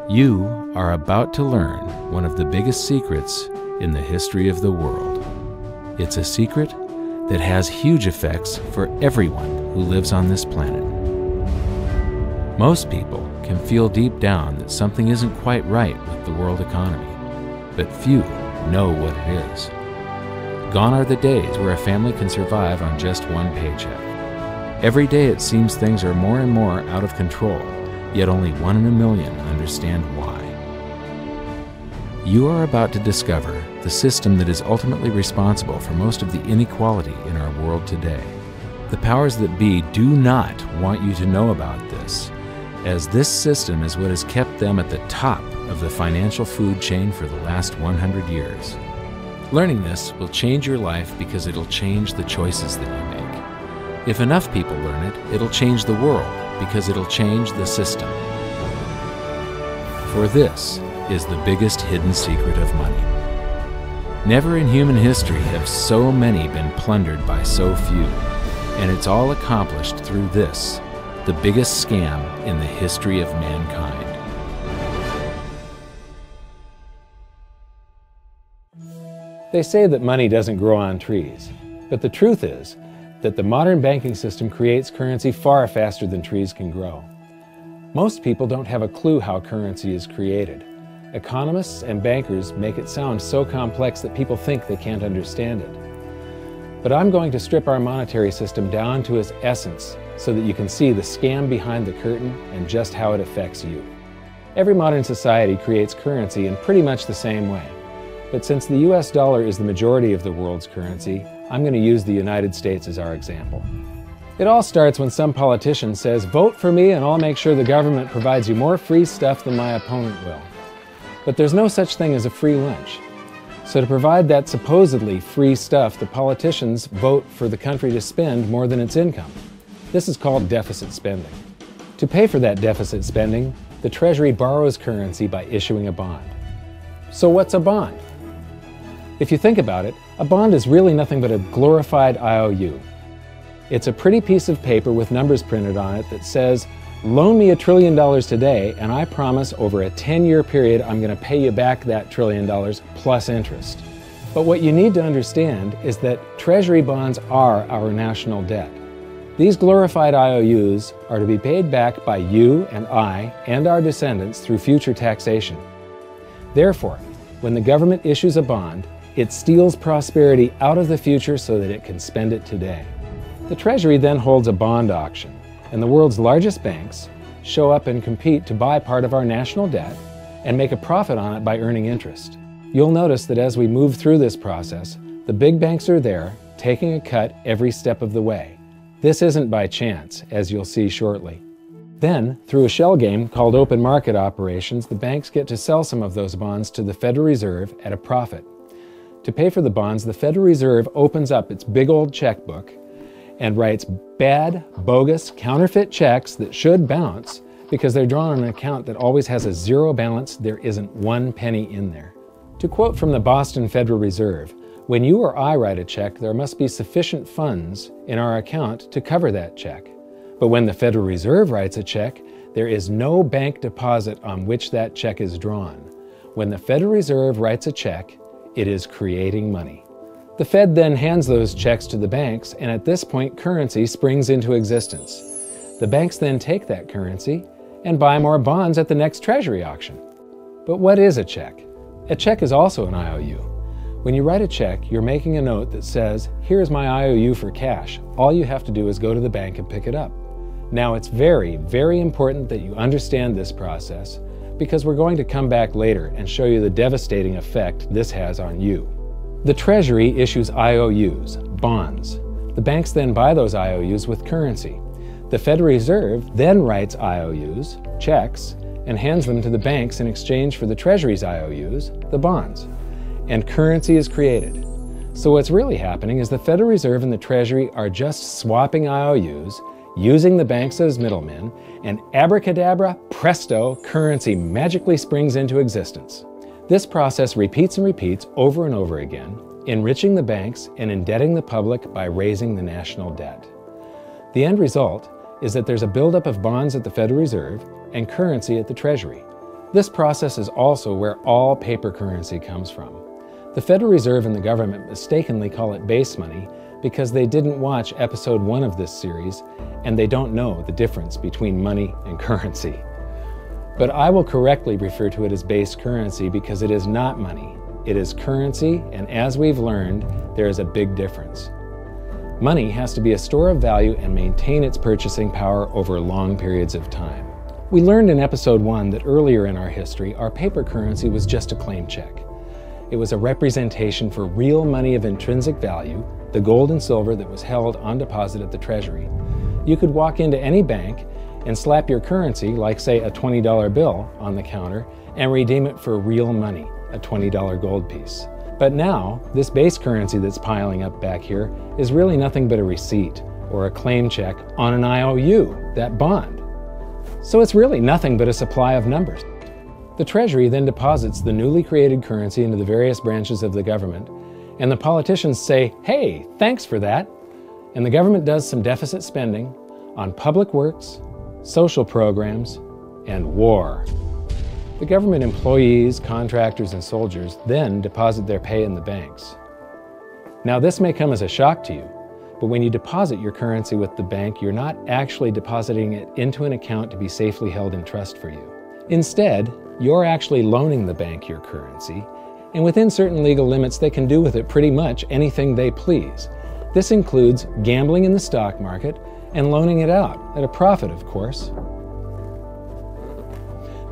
You are about to learn one of the biggest secrets in the history of the world. It's a secret that has huge effects for everyone who lives on this planet. Most people can feel deep down that something isn't quite right with the world economy, but few know what it is. Gone are the days where a family can survive on just one paycheck. Every day it seems things are more and more out of control, yet only 1 in a million understand why. You are about to discover the system that is ultimately responsible for most of the inequality in our world today. The powers that be do not want you to know about this, as this system is what has kept them at the top of the financial food chain for the last 100 years. Learning this will change your life because it'll change the choices that you make. If enough people learn it, it'll change the world because it'll change the system. For this is the biggest hidden secret of money. Never in human history have so many been plundered by so few, and it's all accomplished through this, the biggest scam in the history of mankind. They say that money doesn't grow on trees, but the truth is that the modern banking system creates currency far faster than trees can grow. Most people don't have a clue how currency is created. Economists and bankers make it sound so complex that people think they can't understand it. But I'm going to strip our monetary system down to its essence so that you can see the scam behind the curtain and just how it affects you. Every modern society creates currency in pretty much the same way. But since the US dollar is the majority of the world's currency, I'm going to use the United States as our example. It all starts when some politician says, "Vote for me and I'll make sure the government provides you more free stuff than my opponent will." But there's no such thing as a free lunch. So to provide that supposedly free stuff, the politicians vote for the country to spend more than its income. This is called deficit spending. To pay for that deficit spending, the Treasury borrows currency by issuing a bond. So what's a bond? If you think about it, a bond is really nothing but a glorified IOU. It's a pretty piece of paper with numbers printed on it that says, "Loan me $1 trillion today, and I promise over a 10-year period I'm going to pay you back that $1 trillion plus interest." But what you need to understand is that Treasury bonds are our national debt. These glorified IOUs are to be paid back by you and I and our descendants through future taxation. Therefore, when the government issues a bond, it steals prosperity out of the future so that it can spend it today. The Treasury then holds a bond auction, and the world's largest banks show up and compete to buy part of our national debt and make a profit on it by earning interest. You'll notice that as we move through this process, the big banks are there, taking a cut every step of the way. This isn't by chance, as you'll see shortly. Then, through a shell game called open market operations, the banks get to sell some of those bonds to the Federal Reserve at a profit. To pay for the bonds, the Federal Reserve opens up its big old checkbook and writes bad, bogus, counterfeit checks that should bounce because they're drawn on an account that always has a zero balance. There isn't 1 penny in there. To quote from the Boston Federal Reserve, "When you or I write a check, there must be sufficient funds in our account to cover that check. But when the Federal Reserve writes a check, there is no bank deposit on which that check is drawn. When the Federal Reserve writes a check, it is creating money." The Fed then hands those checks to the banks, and at this point, currency springs into existence. The banks then take that currency and buy more bonds at the next Treasury auction. But what is a check? A check is also an IOU. When you write a check, you're making a note that says, "Here's my IOU for cash. All you have to do is go to the bank and pick it up." Now, it's very, very important that you understand this process because we're going to come back later and show you the devastating effect this has on you. The Treasury issues IOUs, bonds. The banks then buy those IOUs with currency. The Federal Reserve then writes IOUs, checks, and hands them to the banks in exchange for the Treasury's IOUs, the bonds. And currency is created. So what's really happening is the Federal Reserve and the Treasury are just swapping IOUs, using the banks as middlemen, and abracadabra, presto, currency magically springs into existence. This process repeats and repeats over and over again, enriching the banks and indebting the public by raising the national debt. The end result is that there's a buildup of bonds at the Federal Reserve, and currency at the Treasury. This process is also where all paper currency comes from. The Federal Reserve and the government mistakenly call it base money because they didn't watch episode 1 of this series and they don't know the difference between money and currency. But I will correctly refer to it as base currency because it is not money. It is currency, and as we've learned, there is a big difference. Money has to be a store of value and maintain its purchasing power over long periods of time. We learned in episode 1 that earlier in our history, our paper currency was just a claim check. It was a representation for real money of intrinsic value, the gold and silver that was held on deposit at the Treasury. You could walk into any bank and slap your currency, like say a $20 bill, on the counter and redeem it for real money, a $20 gold piece. But now, this base currency that's piling up back here is really nothing but a receipt or a claim check on an IOU, that bond. So it's really nothing but a supply of numbers. The Treasury then deposits the newly created currency into the various branches of the government, and the politicians say, "Hey, thanks for that." And the government does some deficit spending on public works, social programs, and war. The government employees, contractors, and soldiers then deposit their pay in the banks. Now, this may come as a shock to you, but when you deposit your currency with the bank, you're not actually depositing it into an account to be safely held in trust for you. Instead, you're actually loaning the bank your currency, and within certain legal limits, they can do with it pretty much anything they please. This includes gambling in the stock market and loaning it out, at a profit, of course.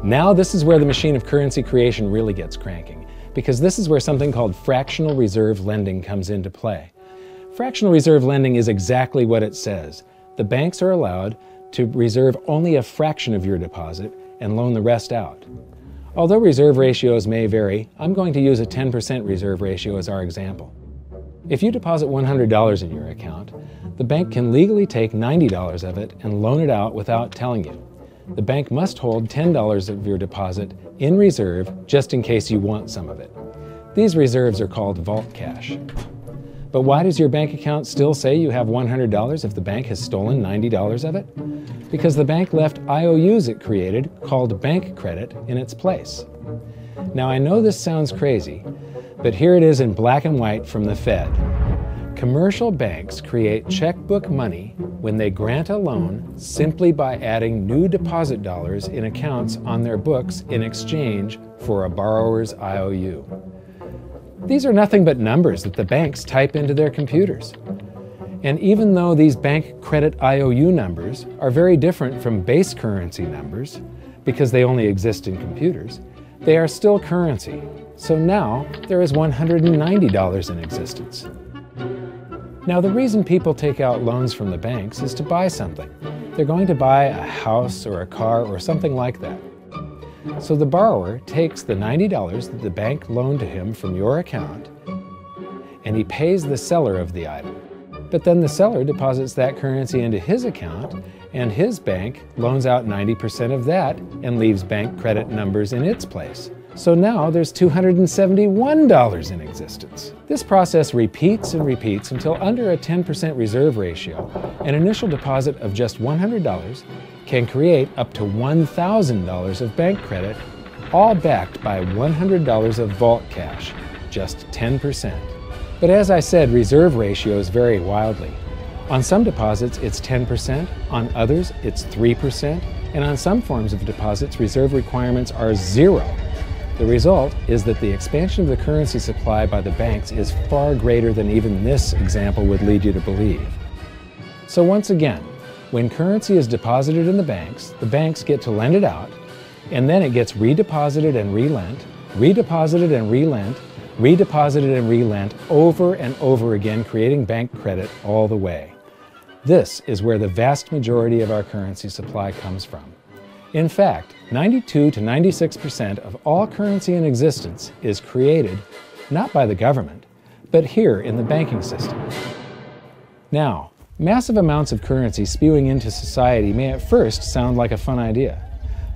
Now this is where the machine of currency creation really gets cranking, because this is where something called fractional reserve lending comes into play. Fractional reserve lending is exactly what it says. The banks are allowed to reserve only a fraction of your deposit and loan the rest out. Although reserve ratios may vary, I'm going to use a 10% reserve ratio as our example. If you deposit $100 in your account, the bank can legally take $90 of it and loan it out without telling you. The bank must hold $10 of your deposit in reserve just in case you want some of it. These reserves are called vault cash. But why does your bank account still say you have $100 if the bank has stolen $90 of it? Because the bank left IOUs it created, called bank credit, in its place. Now I know this sounds crazy, but here it is in black and white from the Fed. Commercial banks create checkbook money when they grant a loan simply by adding new deposit dollars in accounts on their books in exchange for a borrower's IOU. These are nothing but numbers that the banks type into their computers. And even though these bank credit IOU numbers are very different from base currency numbers, because they only exist in computers, they are still currency. So now there is $190 in existence. Now the reason people take out loans from the banks is to buy something. They're going to buy a house or a car or something like that. So the borrower takes the $90 that the bank loaned to him from your account and he pays the seller of the item. But then the seller deposits that currency into his account and his bank loans out 90% of that and leaves bank credit numbers in its place. So now there's $271 in existence. This process repeats and repeats until under a 10% reserve ratio, an initial deposit of just $100 can create up to $1,000 of bank credit, all backed by $100 of vault cash, just 10%. But as I said, reserve ratios vary wildly. On some deposits, it's 10%, on others, it's 3%, and on some forms of deposits, reserve requirements are 0. The result is that the expansion of the currency supply by the banks is far greater than even this example would lead you to believe. So once again, when currency is deposited in the banks get to lend it out, and then it gets redeposited and relent, redeposited and relent, redeposited and relent over and over again, creating bank credit all the way. This is where the vast majority of our currency supply comes from. In fact, 92 to 96% of all currency in existence is created not by the government, but here in the banking system. Now, massive amounts of currency spewing into society may at first sound like a fun idea.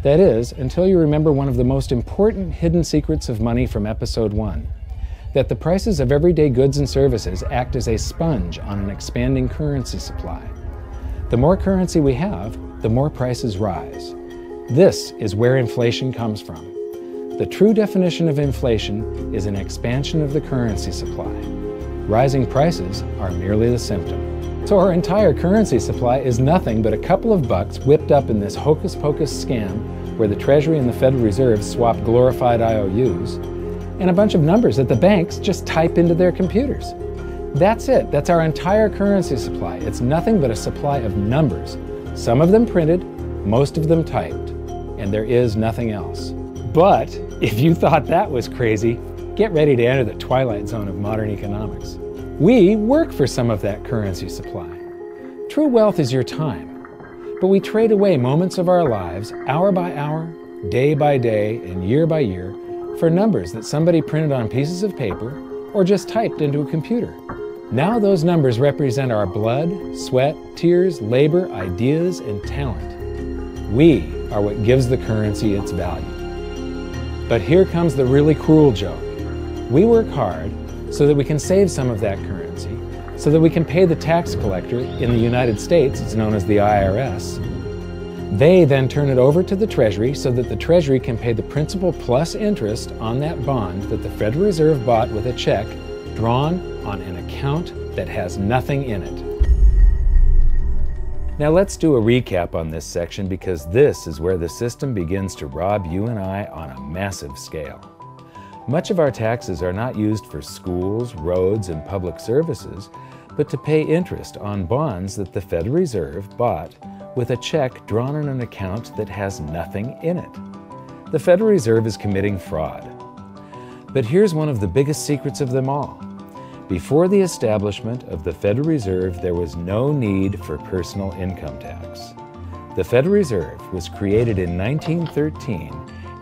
That is, until you remember one of the most important hidden secrets of money from episode 1, that the prices of everyday goods and services act as a sponge on an expanding currency supply. The more currency we have, the more prices rise. This is where inflation comes from. The true definition of inflation is an expansion of the currency supply. Rising prices are merely the symptom. So our entire currency supply is nothing but a couple of bucks whipped up in this hocus-pocus scam where the Treasury and the Federal Reserve swap glorified IOUs, and a bunch of numbers that the banks just type into their computers. That's it. That's our entire currency supply. It's nothing but a supply of numbers. Some of them printed, most of them typed, and there is nothing else. But if you thought that was crazy, get ready to enter the twilight zone of modern economics. We work for some of that currency supply. True wealth is your time, but we trade away moments of our lives, hour by hour, day by day, and year by year, for numbers that somebody printed on pieces of paper or just typed into a computer. Now those numbers represent our blood, sweat, tears, labor, ideas, and talent. We are what gives the currency its value. But here comes the really cruel joke. We work hard so that we can save some of that currency, so that we can pay the tax collector. In the United States, it's known as the IRS. They then turn it over to the Treasury so that the Treasury can pay the principal plus interest on that bond that the Federal Reserve bought with a check drawn on an account that has nothing in it. Now let's do a recap on this section, because this is where the system begins to rob you and I on a massive scale. Much of our taxes are not used for schools, roads, and public services, but to pay interest on bonds that the Federal Reserve bought with a check drawn on an account that has nothing in it. The Federal Reserve is committing fraud. But here's one of the biggest secrets of them all. Before the establishment of the Federal Reserve, there was no need for personal income tax. The Federal Reserve was created in 1913,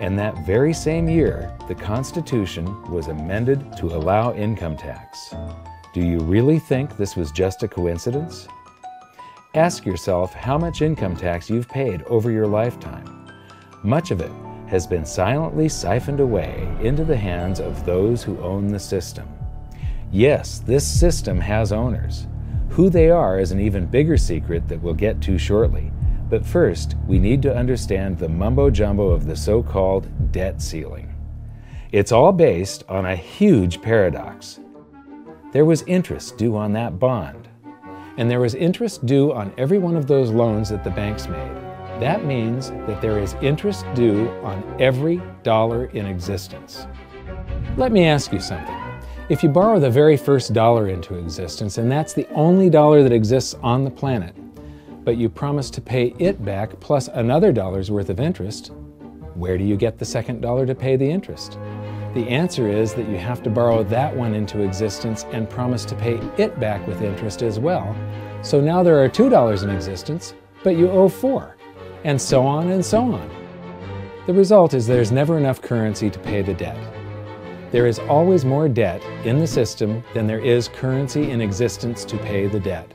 and that very same year, the Constitution was amended to allow income tax. Do you really think this was just a coincidence? Ask yourself how much income tax you've paid over your lifetime. Much of it has been silently siphoned away into the hands of those who own the system. Yes, this system has owners. Who they are is an even bigger secret that we'll get to shortly. But first, we need to understand the mumbo-jumbo of the so-called debt ceiling. It's all based on a huge paradox. There was interest due on that bond, and there was interest due on every one of those loans that the banks made. That means that there is interest due on every dollar in existence. Let me ask you something. If you borrow the very first dollar into existence, and that's the only dollar that exists on the planet, but you promise to pay it back plus another dollar's worth of interest, where do you get the second dollar to pay the interest? The answer is that you have to borrow that one into existence and promise to pay it back with interest as well. So now there are $2 in existence, but you owe $4, and so on and so on. The result is there's never enough currency to pay the debt. There is always more debt in the system than there is currency in existence to pay the debt.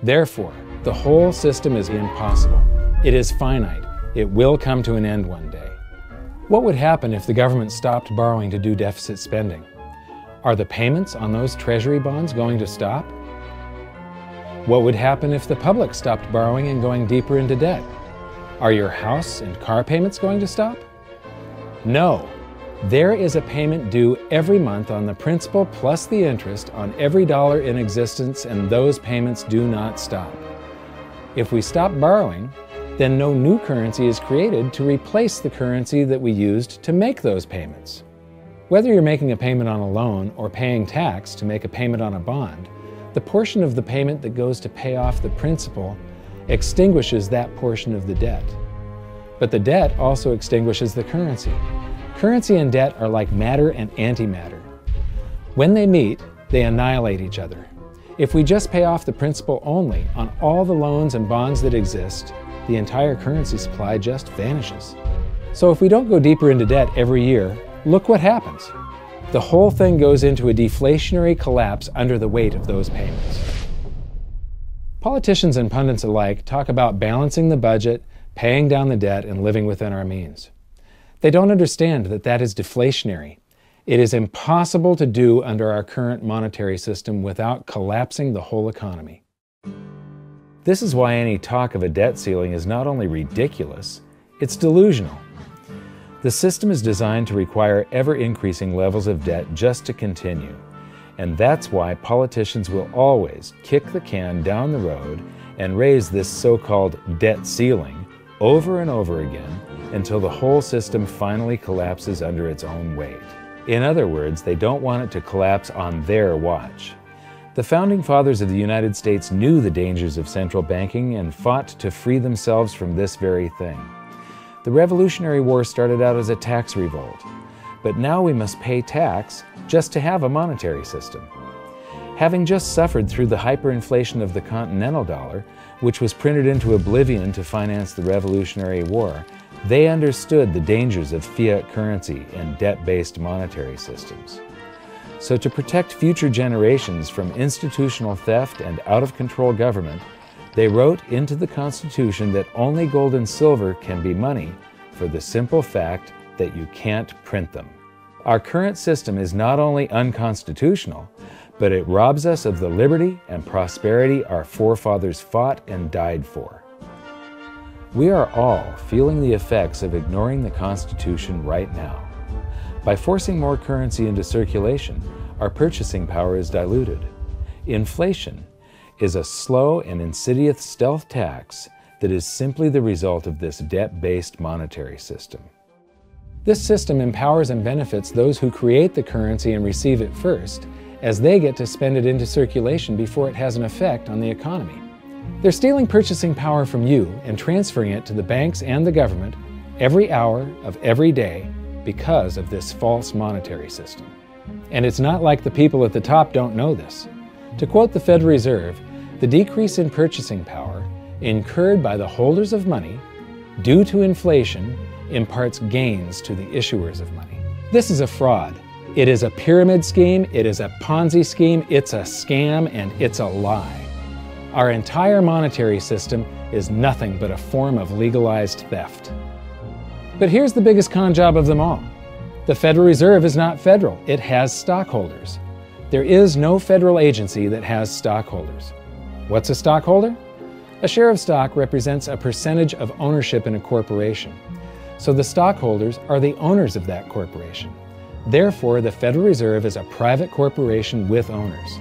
Therefore, the whole system is impossible. It is finite. It will come to an end one day. What would happen if the government stopped borrowing to do deficit spending? Are the payments on those treasury bonds going to stop? What would happen if the public stopped borrowing and going deeper into debt? Are your house and car payments going to stop? No. There is a payment due every month on the principal plus the interest on every dollar in existence, and those payments do not stop. If we stop borrowing, then no new currency is created to replace the currency that we used to make those payments. Whether you're making a payment on a loan or paying tax to make a payment on a bond, the portion of the payment that goes to pay off the principal extinguishes that portion of the debt. But the debt also extinguishes the currency. Currency and debt are like matter and antimatter. When they meet, they annihilate each other. If we just pay off the principal only on all the loans and bonds that exist, the entire currency supply just vanishes. So if we don't go deeper into debt every year, look what happens. The whole thing goes into a deflationary collapse under the weight of those payments. Politicians and pundits alike talk about balancing the budget, paying down the debt, and living within our means. They don't understand that that is deflationary. It is impossible to do under our current monetary system without collapsing the whole economy. This is why any talk of a debt ceiling is not only ridiculous, It's delusional. The system is designed to require ever-increasing levels of debt just to continue. And that's why politicians will always kick the can down the road and raise this so-called debt ceiling over and over again until the whole system finally collapses under its own weight. In other words, they don't want it to collapse on their watch. The Founding Fathers of the United States knew the dangers of central banking and fought to free themselves from this very thing. The Revolutionary War started out as a tax revolt, but now we must pay tax just to have a monetary system. Having just suffered through the hyperinflation of the continental dollar, which was printed into oblivion to finance the Revolutionary War, they understood the dangers of fiat currency and debt-based monetary systems. So to protect future generations from institutional theft and out-of-control government, they wrote into the Constitution that only gold and silver can be money for the simple fact that you can't print them. Our current system is not only unconstitutional, but it robs us of the liberty and prosperity our forefathers fought and died for. We are all feeling the effects of ignoring the Constitution right now. By forcing more currency into circulation, our purchasing power is diluted. Inflation is a slow and insidious stealth tax that is simply the result of this debt-based monetary system. This system empowers and benefits those who create the currency and receive it first, as they get to spend it into circulation before it has an effect on the economy. They're stealing purchasing power from you and transferring it to the banks and the government every hour of every day because of this false monetary system. And it's not like the people at the top don't know this. To quote the Federal Reserve, the decrease in purchasing power incurred by the holders of money due to inflation imparts gains to the issuers of money. This is a fraud. It is a pyramid scheme, it is a Ponzi scheme, it's a scam, and it's a lie. Our entire monetary system is nothing but a form of legalized theft. But here's the biggest con job of them all. The Federal Reserve is not federal, it has stockholders. There is no federal agency that has stockholders. What's a stockholder? A share of stock represents a percentage of ownership in a corporation. So the stockholders are the owners of that corporation. Therefore, the Federal Reserve is a private corporation with owners.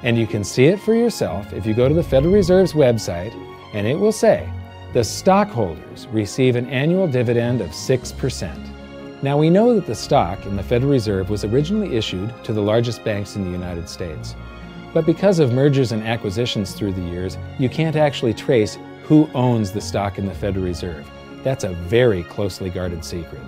And you can see it for yourself if you go to the Federal Reserve's website, and it will say, the stockholders receive an annual dividend of 6%. Now we know that the stock in the Federal Reserve was originally issued to the largest banks in the United States. But because of mergers and acquisitions through the years, you can't actually trace who owns the stock in the Federal Reserve. That's a very closely guarded secret.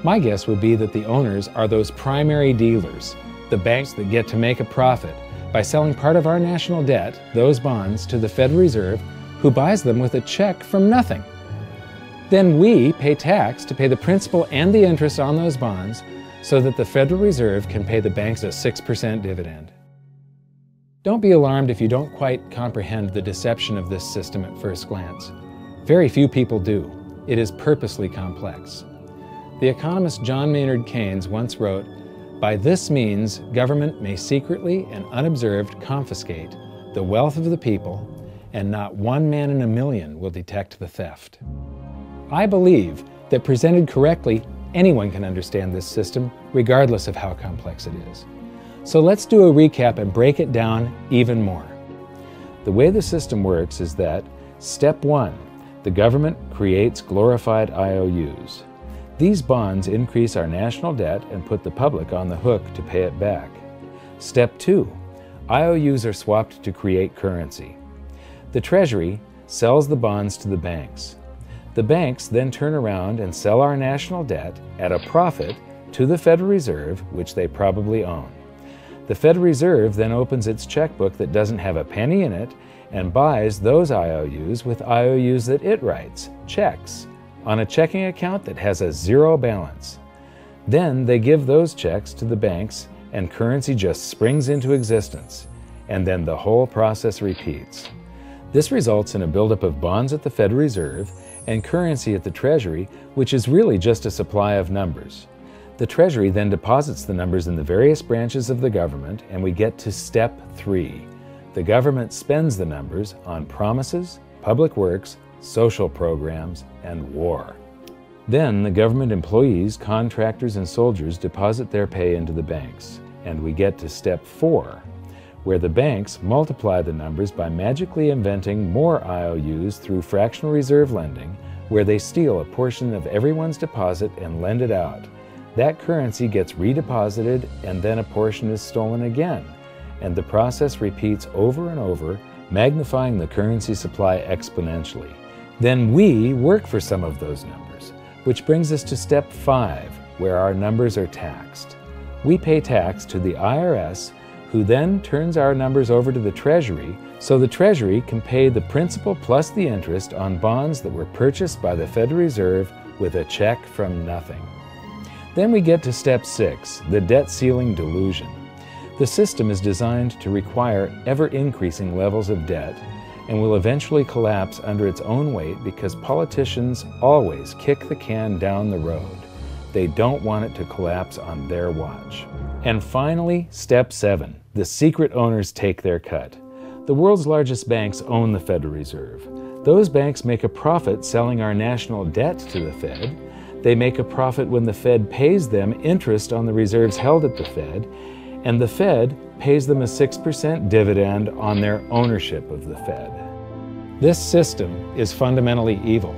My guess would be that the owners are those primary dealers, the banks that get to make a profit by selling part of our national debt, those bonds, to the Federal Reserve, who buys them with a check from nothing. Then we pay tax to pay the principal and the interest on those bonds so that the Federal Reserve can pay the banks a 6% dividend. Don't be alarmed if you don't quite comprehend the deception of this system at first glance. Very few people do. It is purposely complex. The economist John Maynard Keynes once wrote, "By this means, government may secretly and unobserved confiscate the wealth of the people, and not one man in a million will detect the theft." I believe that presented correctly, anyone can understand this system, regardless of how complex it is. So let's do a recap and break it down even more. The way the system works is that, step 1, the government creates glorified IOUs. These bonds increase our national debt and put the public on the hook to pay it back. Step 2, IOUs are swapped to create currency. The Treasury sells the bonds to the banks. The banks then turn around and sell our national debt at a profit to the Federal Reserve, which they probably own. The Federal Reserve then opens its checkbook that doesn't have a penny in it and buys those IOUs with IOUs that it writes, checks, on a checking account that has a zero balance. Then they give those checks to the banks and currency just springs into existence, and then the whole process repeats. This results in a buildup of bonds at the Federal Reserve and currency at the Treasury, which is really just a supply of numbers. The Treasury then deposits the numbers in the various branches of the government, and we get to step 3. The government spends the numbers on promises, public works, social programs, and war. Then the government employees, contractors, and soldiers deposit their pay into the banks. And we get to step 4, where the banks multiply the numbers by magically inventing more IOUs through fractional reserve lending, where they steal a portion of everyone's deposit and lend it out. That currency gets redeposited, and then a portion is stolen again. And the process repeats over and over, magnifying the currency supply exponentially. Then we work for some of those numbers, which brings us to step 5, where our numbers are taxed. We pay tax to the IRS, who then turns our numbers over to the Treasury, so the Treasury can pay the principal plus the interest on bonds that were purchased by the Federal Reserve with a check from nothing. Then we get to step 6, the debt ceiling delusion. The system is designed to require ever-increasing levels of debt and will eventually collapse under its own weight because politicians always kick the can down the road. They don't want it to collapse on their watch. And finally, step 7, the secret owners take their cut. The world's largest banks own the Federal Reserve. Those banks make a profit selling our national debt to the Fed. They make a profit when the Fed pays them interest on the reserves held at the Fed, and the Fed pays them a 6% dividend on their ownership of the Fed. This system is fundamentally evil.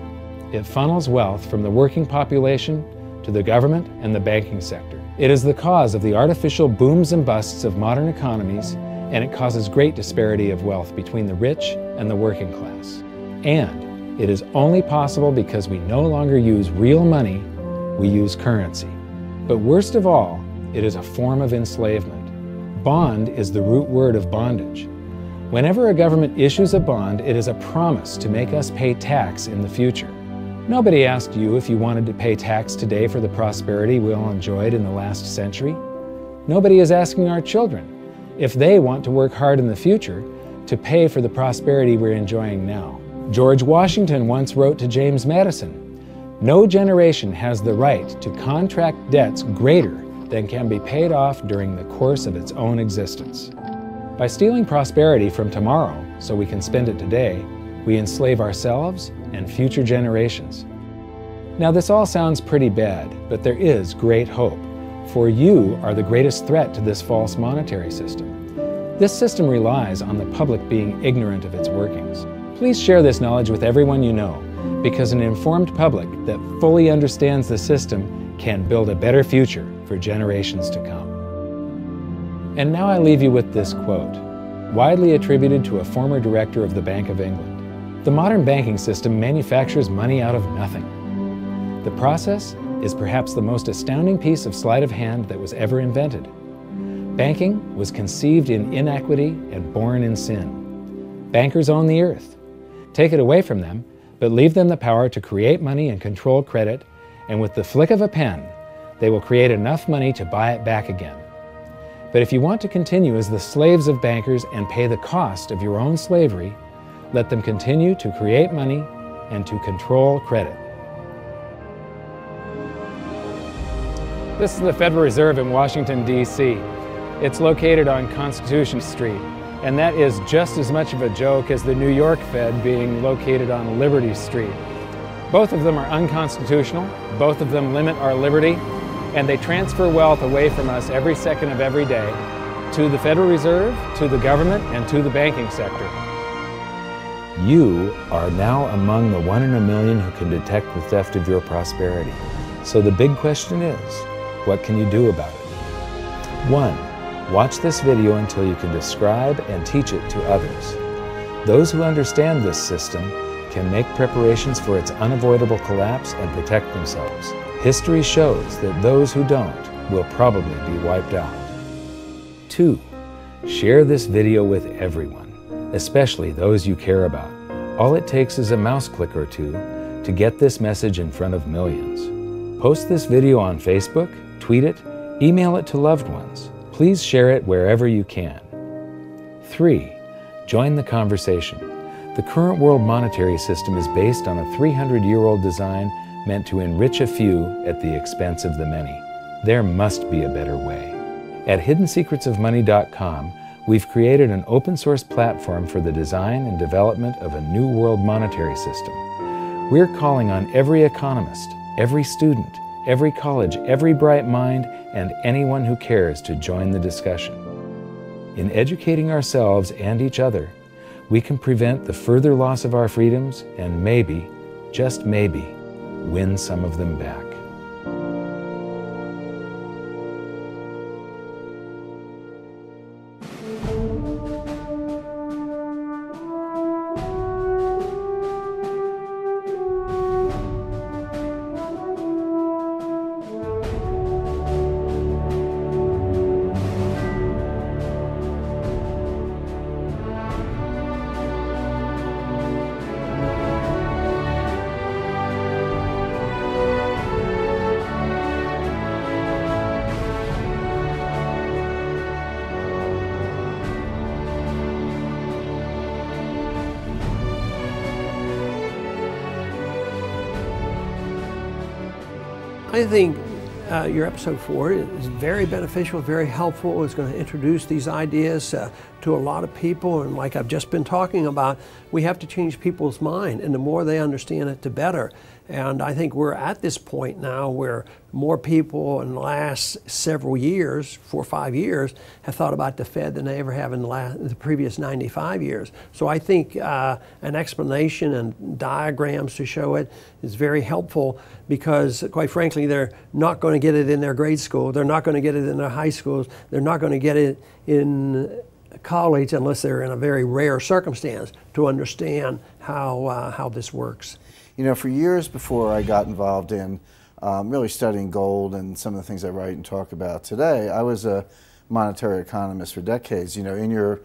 It funnels wealth from the working population to the government and the banking sector. It is the cause of the artificial booms and busts of modern economies, and it causes great disparity of wealth between the rich and the working class. And it is only possible because we no longer use real money, we use currency. But worst of all, it is a form of enslavement. Bond is the root word of bondage. Whenever a government issues a bond, it is a promise to make us pay tax in the future. Nobody asked you if you wanted to pay tax today for the prosperity we all enjoyed in the last century. Nobody is asking our children if they want to work hard in the future to pay for the prosperity we're enjoying now. George Washington once wrote to James Madison, "No generation has the right to contract debts greater than can be paid off during the course of its own existence." By stealing prosperity from tomorrow so we can spend it today, we enslave ourselves and future generations. Now this all sounds pretty bad, but there is great hope, for you are the greatest threat to this false monetary system. This system relies on the public being ignorant of its workings. Please share this knowledge with everyone you know, because an informed public that fully understands the system can build a better future for generations to come. And now I leave you with this quote, widely attributed to a former director of the Bank of England. The modern banking system manufactures money out of nothing. The process is perhaps the most astounding piece of sleight of hand that was ever invented. Banking was conceived in inequity and born in sin. Bankers own the earth. Take it away from them, but leave them the power to create money and control credit, and with the flick of a pen, they will create enough money to buy it back again. But if you want to continue as the slaves of bankers and pay the cost of your own slavery, let them continue to create money and to control credit. This is the Federal Reserve in Washington, D.C. It's located on Constitution Street, and that is just as much of a joke as the New York Fed being located on Liberty Street. Both of them are unconstitutional, both of them limit our liberty, and they transfer wealth away from us every second of every day to the Federal Reserve, to the government, and to the banking sector. You are now among the 1 in a million who can detect the theft of your prosperity. So the big question is, what can you do about it? 1. Watch this video until you can describe and teach it to others. Those who understand this system can make preparations for its unavoidable collapse and protect themselves. History shows that those who don't will probably be wiped out. 2. Share this video with everyone, especially those you care about. All it takes is a mouse click or two to get this message in front of millions. Post this video on Facebook, tweet it, email it to loved ones. Please share it wherever you can. 3. Join the conversation. The current world monetary system is based on a 300-year-old design meant to enrich a few at the expense of the many. There must be a better way. At hiddensecretsofmoney.com, we've created an open-source platform for the design and development of a new world monetary system. We're calling on every economist, every student, every college, every bright mind, and anyone who cares to join the discussion. In educating ourselves and each other, we can prevent the further loss of our freedoms and maybe, just maybe, win some of them back. I think your episode 4 is very beneficial, very helpful. It's going to introduce these ideas to a lot of people, and like I've just been talking about, we have to change people's mind, and the more they understand it, the better. And I think we're at this point now where more people in the last several years, 4 or 5 years, have thought about the Fed than they ever have in the previous 95 years. So I think an explanation and diagrams to show it is very helpful, because quite frankly, they're not going to get it in their grade school. They're not going to get it in their high schools. They're not going to get it in college unless they're in a very rare circumstance to understand how this works. You know, for years before I got involved in really studying gold and some of the things I write and talk about today, I was a monetary economist for decades. You know, in your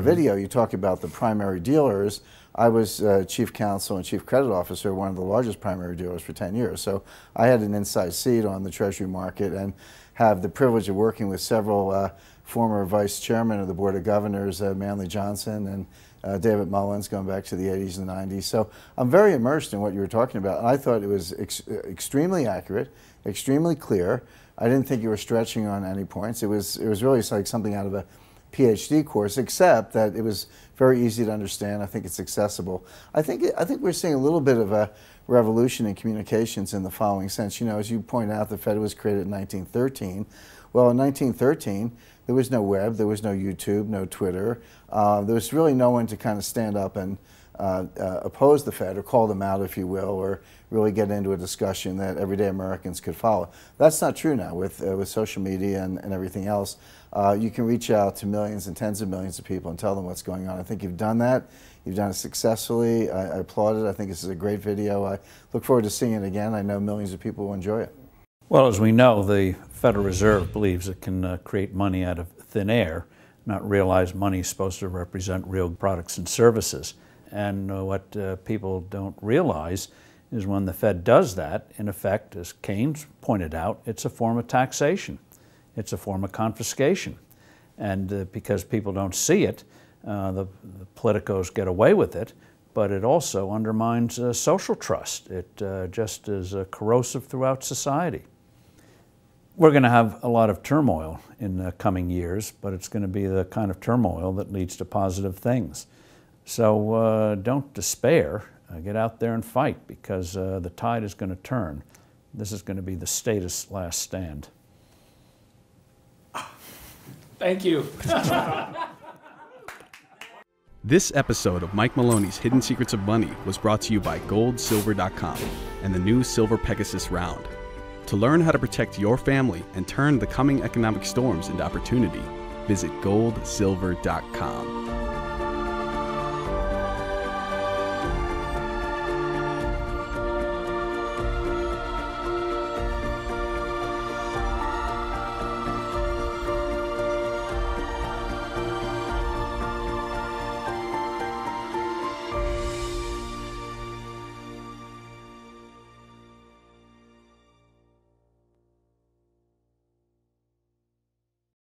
video, you talk about the primary dealers. I was chief counsel and chief credit officer, one of the largest primary dealers for 10 years. So I had an inside seat on the Treasury market and have the privilege of working with several former vice chairmen of the Board of Governors, Manley Johnson and David Mullins, going back to the 80s and 90s. So I'm very immersed in what you were talking about. And I thought it was extremely accurate, extremely clear. I didn't think you were stretching on any points. It was really like something out of a PhD course, except that it was very easy to understand. I think it's accessible. I think we're seeing a little bit of a revolution in communications in the following sense. You know, as you point out, the Fed was created in 1913. Well, in 1913, there was no web, there was no YouTube, no Twitter. There was really no one to kind of stand up and oppose the Fed, or call them out, if you will, or really get into a discussion that everyday Americans could follow. That's not true now with social media and everything else. You can reach out to millions and tens of millions of people and tell them what's going on. I think you've done that. You've done it successfully. I applaud it. I think this is a great video. I look forward to seeing it again. I know millions of people will enjoy it. Well, as we know, the Federal Reserve believes it can create money out of thin air, not realize money is supposed to represent real products and services. And what people don't realize is when the Fed does that, in effect, as Keynes pointed out, it's a form of taxation. It's a form of confiscation. And because people don't see it, the politicos get away with it, but it also undermines social trust. It just is corrosive throughout society. We're going to have a lot of turmoil in the coming years, but it's going to be the kind of turmoil that leads to positive things. So don't despair. Get out there and fight, because the tide is going to turn. This is going to be the status last stand. Thank you. This episode of Mike Maloney's Hidden Secrets of Money was brought to you by goldsilver.com and the new Silver Pegasus round. To learn how to protect your family and turn the coming economic storms into opportunity, visit goldsilver.com.